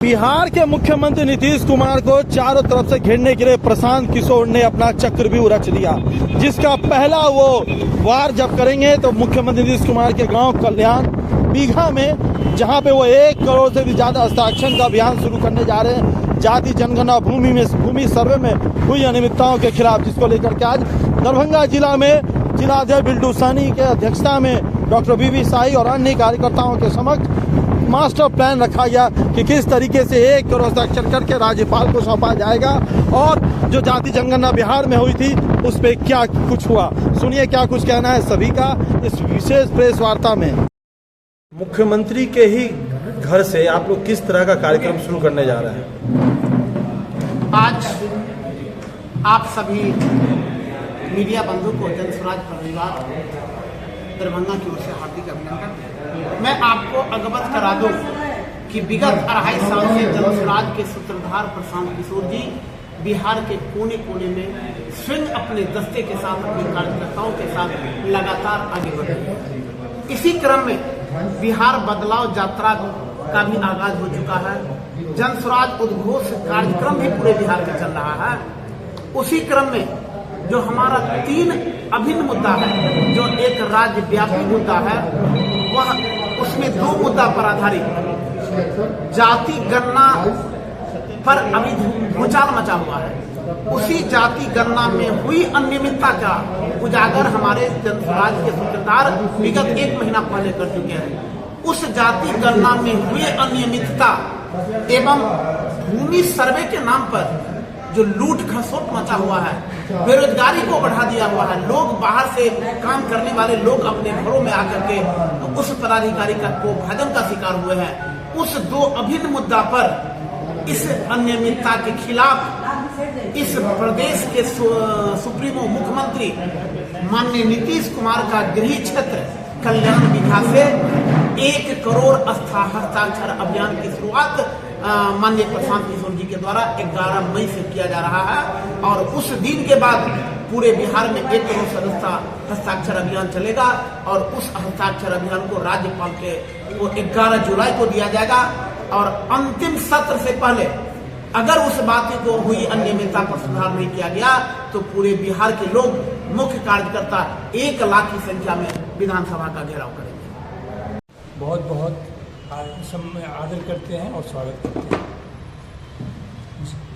बिहार के मुख्यमंत्री नीतीश कुमार को चारों तरफ से घेरने के लिए प्रशांत किशोर ने अपना चक्रव्यूह रच लिया, जिसका पहला वो वार जब करेंगे तो मुख्यमंत्री नीतीश कुमार के गांव कल्याण बीघा में, जहां पे वो 1 करोड़ से भी ज्यादा हस्ताक्षर का अभियान शुरू करने जा रहे हैं जाति जनगणना भूमि सर्वे में हुई अनियमितताओं के खिलाफ, जिसको लेकर के आज दरभंगा जिला में जिलाध्यक्ष बिल्टू साहनी के अध्यक्षता में डॉक्टर बीबी साई और अन्य कार्यकर्ताओं के समक्ष मास्टर प्लान रखा गया कि किस तरीके से 1 करोड़ हस्ताक्षर करके राज्यपाल को सौंपा जाएगा और जो जाति जनगणना बिहार में हुई थी उस पर क्या कुछ हुआ। सुनिए क्या कुछ कहना है सभी का इस विशेष प्रेस वार्ता में। मुख्यमंत्री के ही घर से आप लोग किस तरह का कार्यक्रम शुरू करने जा रहे हैं? आज आप सभी मीडिया बंधु को जन स्वराज परिवार दरभंगा की ओर से हार्दिक अभिनंदन। मैं आपको अवगत करा दूं कि विगत 2.5 साल से जन स्वराज के सूत्रधार प्रशांत किशोर जी बिहार के कोने कोने में स्वयं अपने दस्ते के साथ, अपने कार्यकर्ताओं के साथ लगातार आगे बढ़ रहे हैं। इसी क्रम में बिहार बदलाव यात्रा का भी आगाज हो चुका है। जन स्वराज उद्घोष कार्यक्रम भी पूरे बिहार में चल रहा है। उसी क्रम में जो हमारा 3 अभिन्न मुद्दा है, जो एक राज्य व्यापी मुद्दा है, वह उसमें 2 मुद्दा पर आधारित जाति गणना पर अभी भूचाल मचा हुआ है। उसी जाति गणना में हुई अनियमितता का उजागर हमारे जन स्वराज के सूत्रधार विगत 1 महीना पहले कर चुके हैं। उस जाति गणना में हुई अनियमितता एवं भूमि सर्वे के नाम पर जो लूट खसोट मचा हुआ है, बेरोजगारी को बढ़ा दिया हुआ है, लोग बाहर से काम करने वाले लोग अपने घरों में आकर के उस पदाधिकारी को भजन का शिकार हुए हैं। उस 2 अभिन्न मुद्दा पर इस अनियमितता के खिलाफ इस प्रदेश के सुप्रीमो मुख्यमंत्री माननीय नीतीश कुमार का गृह क्षेत्र कल्याण बीघा से 1 करोड़ हस्ताक्षर अभियान की शुरुआत माननीय प्रशांत किशोर जी के द्वारा 11 मई से किया जा रहा है और उस दिन के बाद पूरे बिहार में 1 करोड़ से हस्ताक्षर अभियान चलेगा और उस हस्ताक्षर अभियान को राज्यपाल के 11 जुलाई को दिया जाएगा और अंतिम सत्र से पहले अगर उस बात को हुई अनियमितता पर सुधार नहीं किया गया तो पूरे बिहार के लोग, मुख्य कार्यकर्ता 1 लाख की संख्या में विधानसभा का घेराव करेंगे। बहुत बहुत आदर करते हैं और स्वागत करते हैं।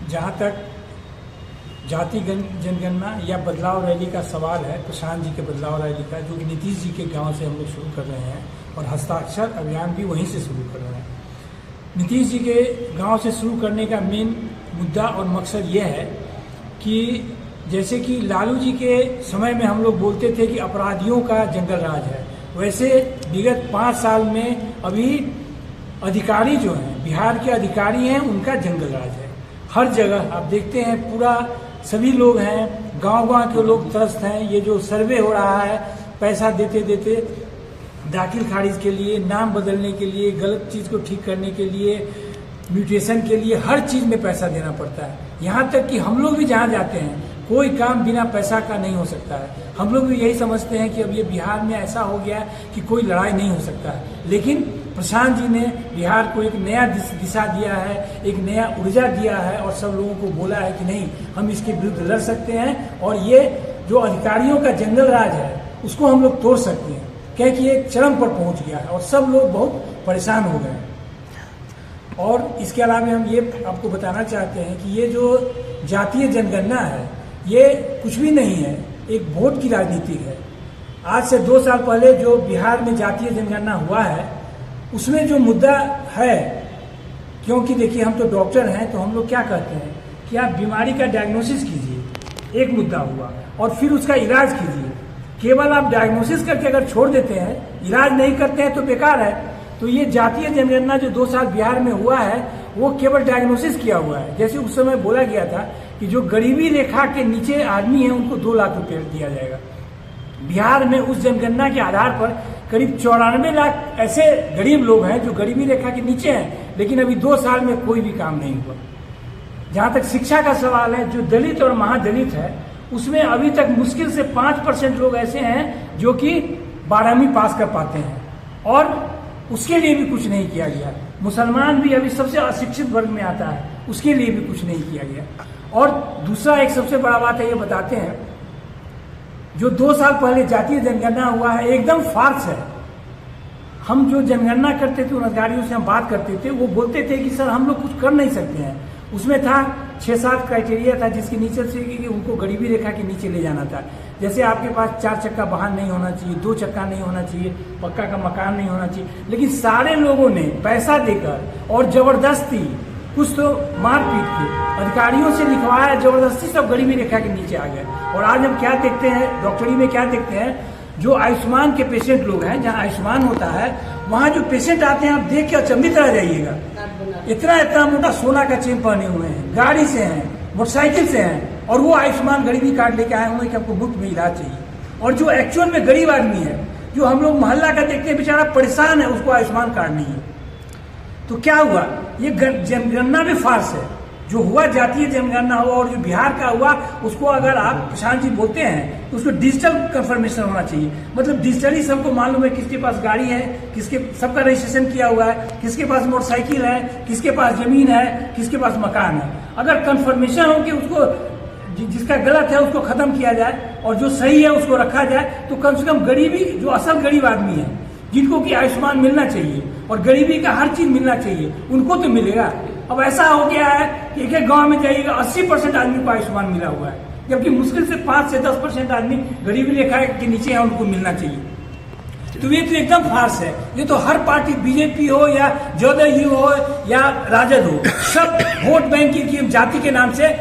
जहाँ तक जाति जनगणना या बदलाव रैली का सवाल है, प्रशांत जी के बदलाव रैली का, जो कि नीतीश जी के गांव से हम लोग शुरू कर रहे हैं और हस्ताक्षर अभियान भी वहीं से शुरू कर रहे हैं। नीतीश जी के गांव से शुरू करने का मेन मुद्दा और मकसद ये है कि जैसे कि लालू जी के समय में हम लोग बोलते थे कि अपराधियों का जंगल राज है, वैसे विगत 5 साल में अभी अधिकारी जो हैं, बिहार के अधिकारी हैं, उनका जंगल राज है। हर जगह आप देखते हैं पूरा सभी लोग हैं, गांव-गांव के लोग त्रस्त हैं। ये जो सर्वे हो रहा है, पैसा देते देते दाखिल खारिज के लिए, नाम बदलने के लिए, गलत चीज़ को ठीक करने के लिए, म्यूटेशन के लिए, हर चीज़ में पैसा देना पड़ता है। यहाँ तक कि हम लोग भी जहाँ जाते हैं कोई काम बिना पैसा का नहीं हो सकता है। हम लोग भी यही समझते हैं कि अब ये बिहार में ऐसा हो गया है कि कोई लड़ाई नहीं हो सकता है, लेकिन प्रशांत जी ने बिहार को एक नया दिशा दिया है, एक नया ऊर्जा दिया है और सब लोगों को बोला है कि नहीं, हम इसके विरुद्ध लड़ सकते हैं और ये जो अधिकारियों का जंगल राज है उसको हम लोग तोड़ सकते हैं, क्योंकि ये चरम पर पहुंच गया है और सब लोग बहुत परेशान हो गए। और इसके अलावा हम ये आपको बताना चाहते हैं कि ये जो जातीय जनगणना है ये कुछ भी नहीं है, एक वोट की राजनीति है। आज से 2 साल पहले जो बिहार में जातीय जनगणना हुआ है उसमें जो मुद्दा है, क्योंकि देखिए हम तो डॉक्टर हैं तो हम लोग क्या कहते हैं कि आप बीमारी का डायग्नोसिस कीजिए, एक मुद्दा हुआ, और फिर उसका इलाज कीजिए। केवल आप डायग्नोसिस करके अगर छोड़ देते हैं, इलाज नहीं करते हैं तो बेकार है। तो ये जातीय जनगणना जो 2 साल बिहार में हुआ है वो केवल डायग्नोसिस किया हुआ है। जैसे उस समय बोला गया था कि जो गरीबी रेखा के नीचे आदमी है उनको 2 लाख रुपये दिया जाएगा। बिहार में उस जनगणना के आधार पर करीब 94 लाख ऐसे गरीब लोग हैं जो गरीबी रेखा के नीचे हैं, लेकिन अभी 2 साल में कोई भी काम नहीं हुआ। जहाँ तक शिक्षा का सवाल है, जो दलित और महादलित है उसमें अभी तक मुश्किल से 5% लोग ऐसे हैं जो कि 12वीं पास कर पाते हैं और उसके लिए भी कुछ नहीं किया गया। मुसलमान भी अभी सबसे अशिक्षित वर्ग में आता है, उसके लिए भी कुछ नहीं किया गया। और दूसरा एक सबसे बड़ा बात है, ये बताते हैं जो 2 साल पहले जातीय जनगणना हुआ है एकदम फार्स है। हम जो जनगणना करते थे उन अधिकारियों से हम बात करते थे, वो बोलते थे कि सर हम लोग कुछ कर नहीं सकते हैं। उसमें था 6-7 क्राइटेरिया था जिसके नीचे से कि उनको गरीबी रेखा के नीचे ले जाना था। जैसे आपके पास 4 चक्का वाहन नहीं होना चाहिए, 2 चक्का नहीं होना चाहिए, पक्का का मकान नहीं होना चाहिए। लेकिन सारे लोगों ने पैसा देकर और जबरदस्ती, कुछ तो मारपीट के अधिकारियों से लिखवाया, जबरदस्ती सब गरीबी रेखा के नीचे आ गए। और आज हम क्या देखते हैं, डॉक्टरी में क्या देखते हैं, जो आयुष्मान के पेशेंट लोग हैं, जहाँ आयुष्मान होता है वहाँ जो पेशेंट आते हैं आप देख के अचंभित रह जाइएगा। इतना मोटा सोना का चेन पहने हुए हैं, गाड़ी से हैं, मोटरसाइकिल से हैं, और वो आयुष्मान गरीबी कार्ड लेके आए हुए कि हमको मुफ्त में इलाज चाहिए। और जो एक्चुअल में गरीब आदमी है, जो हम लोग मोहल्ला का देखते हैं बेचारा परेशान है, उसको आयुष्मान कार्ड नहीं है। तो क्या हुआ, ये जनगणना भी फार्स है। जो हुआ जातीय जनगणना हुआ और जो बिहार का हुआ, उसको अगर आप प्रशांत जी बोलते हैं तो उसको डिजिटल कंफर्मेशन होना चाहिए। मतलब डिजिटली सबको मालूम है किसके पास गाड़ी है, किसके सबका रजिस्ट्रेशन किया हुआ है, किसके पास मोटरसाइकिल है, किसके पास जमीन है, किसके पास मकान है। अगर कंफर्मेशन हो कि उसको जिसका गलत है उसको खत्म किया जाए और जो सही है उसको रखा जाए, तो कम से कम गरीबी, जो असल गरीब आदमी है जिनको कि आयुष्मान मिलना चाहिए और गरीबी का हर चीज मिलना चाहिए, उनको तो मिलेगा। अब ऐसा हो गया है कि एक गांव में जाइएगा 80% आदमी को आयुष्मान मिला हुआ है, जबकि मुश्किल से 5 से 10% आदमी गरीबी रेखा के नीचे है, उनको मिलना चाहिए। तो ये तो एकदम फार्स है। ये तो हर पार्टी, बीजेपी हो या जदयू हो या राजद हो, सब वोट बैंक की जाति के नाम से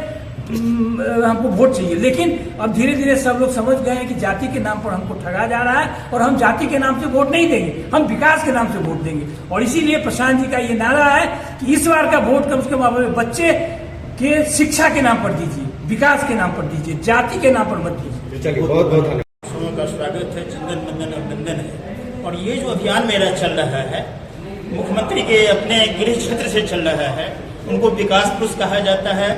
हमको वोट चाहिए। लेकिन अब धीरे धीरे सब लोग समझ गए हैं कि जाति के नाम पर हमको ठगा जा रहा है और हम जाति के नाम से वोट नहीं देंगे, हम विकास के नाम से वोट देंगे। और इसीलिए प्रशांत जी का ये नारा है कि इस बार का वोट कम से कम बच्चे के शिक्षा के नाम पर दीजिए, विकास के नाम पर दीजिए, जाति के नाम पर मत दीजिए। चलिए, बहुत बहुत धन्यवाद का स्वागत है, चंदन वंदन अभिनंदन है। और ये जो अभियान मेरा चल रहा है, मुख्यमंत्री के अपने गृह क्षेत्र से चल रहा है, उनको विकास पुरुष कहा जाता है,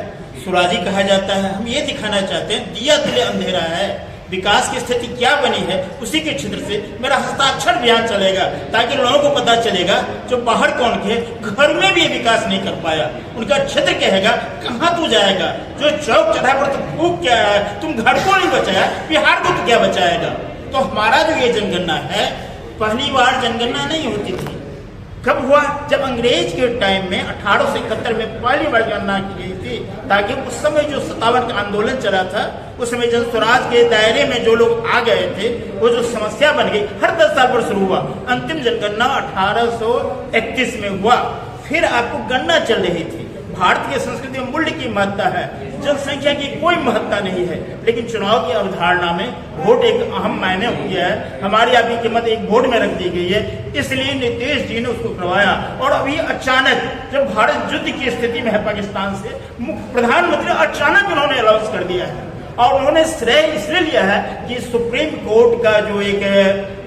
सुराजी कहा जाता है। हम ये दिखाना चाहते हैं दिया तले अंधेरा है, विकास की स्थिति क्या बनी है, उसी के क्षेत्र से मेरा हस्ताक्षर अभियान चलेगा, ताकि लोगों को पता चलेगा जो बाहर कौन के घर में भी विकास नहीं कर पाया, उनका क्षेत्र कहेगा कहाँ तू जाएगा, जो चौक चौराहे पर तो फूक क्या है, तुम घर को नहीं बचाया, बिहार को तो क्या बचाएगा। तो हमारा जो ये जनगणना है, पहली बार जनगणना नहीं होती थी। कब हुआ, जब अंग्रेज के टाइम में 1871 में पहली बार गणना की गई थी, ताकि उस समय जो 57 का आंदोलन चला था, उस समय जन स्वराज के दायरे में जो लोग आ गए थे, वो जो समस्या बन गई, हर 10 साल पर शुरू हुआ। अंतिम जनगणना 1831 में हुआ। फिर आपको गणना चल रही थी। भारतीय संस्कृति में मूल्य की महत्ता है, जनसंख्या की कोई महत्ता नहीं है, लेकिन चुनाव की अवधारणा में वोट एक अहम मायने हो गया है। हमारी आपकी कीमत एक वोट में रख दी गई है, इसलिए नीतीश जी ने उसको करवाया। और अभी अचानक जब भारत युद्ध की स्थिति में है पाकिस्तान से, प्रधानमंत्री अचानक उन्होंने अनाउंस कर दिया है। और उन्होंने श्रेय इसलिए लिया है कि सुप्रीम कोर्ट का जो एक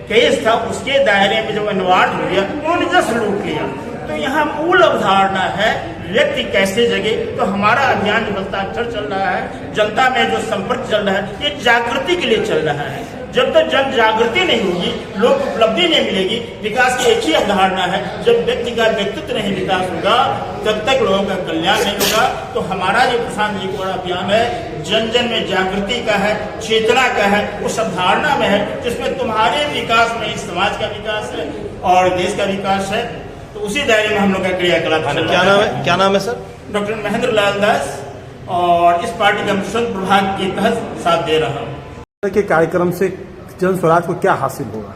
केस था, उसके दायरे में जब अनुवाद हो गया, उन्होंने जस्ट लूट लिया। तो यहाँ मूल अवधारणा है व्यक्ति कैसे जगे। तो हमारा अभियान जो हस्ताक्षर चल रहा है, जनता में जो संपर्क चल रहा है, ये जागृति के लिए चल रहा है। जब तक जन जागृति नहीं होगी, लोग उपलब्धि नहीं मिलेगी। विकास की एक ही अवधारणा है, जब व्यक्ति का व्यक्तित्व नहीं विकास होगा, तब तक लोगों का कल्याण नहीं होगा। तो हमारा जो प्रशांत जी का अभियान है, जन जन में जागृति का है, चेतना का है, उस अवधारणा में है, जिसमें तुम्हारे विकास में समाज का विकास है और देश का विकास है। तो उसी दायरे में हम लोग का क्रियाकलाप। क्या नाम है सर? डॉक्टर महेंद्र लाल दास, और इस पार्टी का मिशन प्रभाग के तहत साथ दे रहा हूँ। के कार्यक्रम से जन स्वराज को क्या हासिल होगा?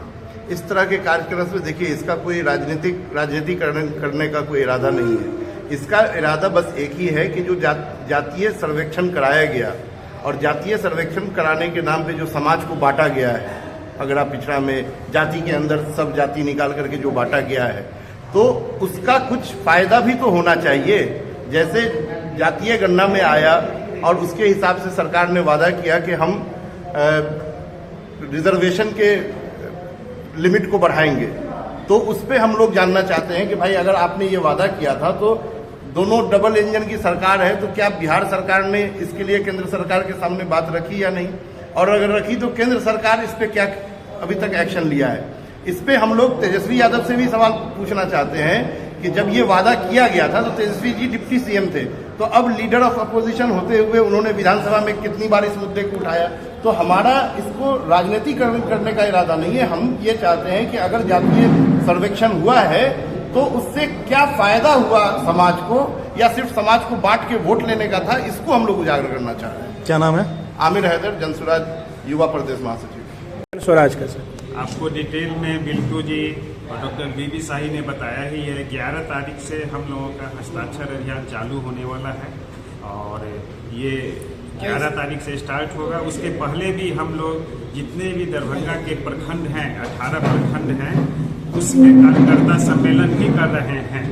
इस तरह के कार्यक्रम से देखिए, इसका कोई राजनीति करने का कोई इरादा नहीं है। इसका इरादा बस एक ही है कि जो जातीय सर्वेक्षण कराया गया और जातीय सर्वेक्षण कराने के नाम पे जो समाज को बांटा गया है, अगड़ा पिछड़ा में जाति के अंदर सब जाति निकाल करके जो बांटा गया है, तो उसका कुछ फायदा भी तो होना चाहिए। जैसे जातीय गणना में आया और उसके हिसाब से सरकार ने वादा किया कि हम रिजर्वेशन के लिमिट को बढ़ाएंगे, तो उस पे हम लोग जानना चाहते हैं कि भाई अगर आपने ये वादा किया था तो दोनों डबल इंजन की सरकार है, तो क्या बिहार सरकार ने इसके लिए केंद्र सरकार के सामने बात रखी या नहीं, और अगर रखी तो केंद्र सरकार इस पे क्या अभी तक एक्शन लिया है। इस पे हम लोग तेजस्वी यादव से भी सवाल पूछना चाहते हैं कि जब ये वादा किया गया था तो तेजस्वी जी डिप्टी सीएम थे, तो अब लीडर ऑफ अपोजिशन होते हुए उन्होंने विधानसभा में कितनी बार इस मुद्दे को उठाया। तो हमारा इसको राजनीतिकरण करने का इरादा नहीं है। हम ये चाहते हैं कि अगर जातीय सर्वेक्षण हुआ है तो उससे क्या फायदा हुआ समाज को, या सिर्फ समाज को बांट के वोट लेने का था, इसको हम लोग उजागर करना चाह रहे हैं। क्या नाम है? आमिर हैदर, जनसुराज युवा प्रदेश महासचिव। स्वराज का सर आपको डिटेल में बिल्टू जी और डॉक्टर बीबी शाही ने बताया ही है। 11 तारीख से हम लोगों का हस्ताक्षर अभियान चालू होने वाला है और ये 11 तारीख से स्टार्ट होगा। उसके पहले भी हम लोग जितने भी दरभंगा के प्रखंड हैं, 18 प्रखंड हैं, उसमें कार्यकर्ता सम्मेलन भी कर रहे हैं।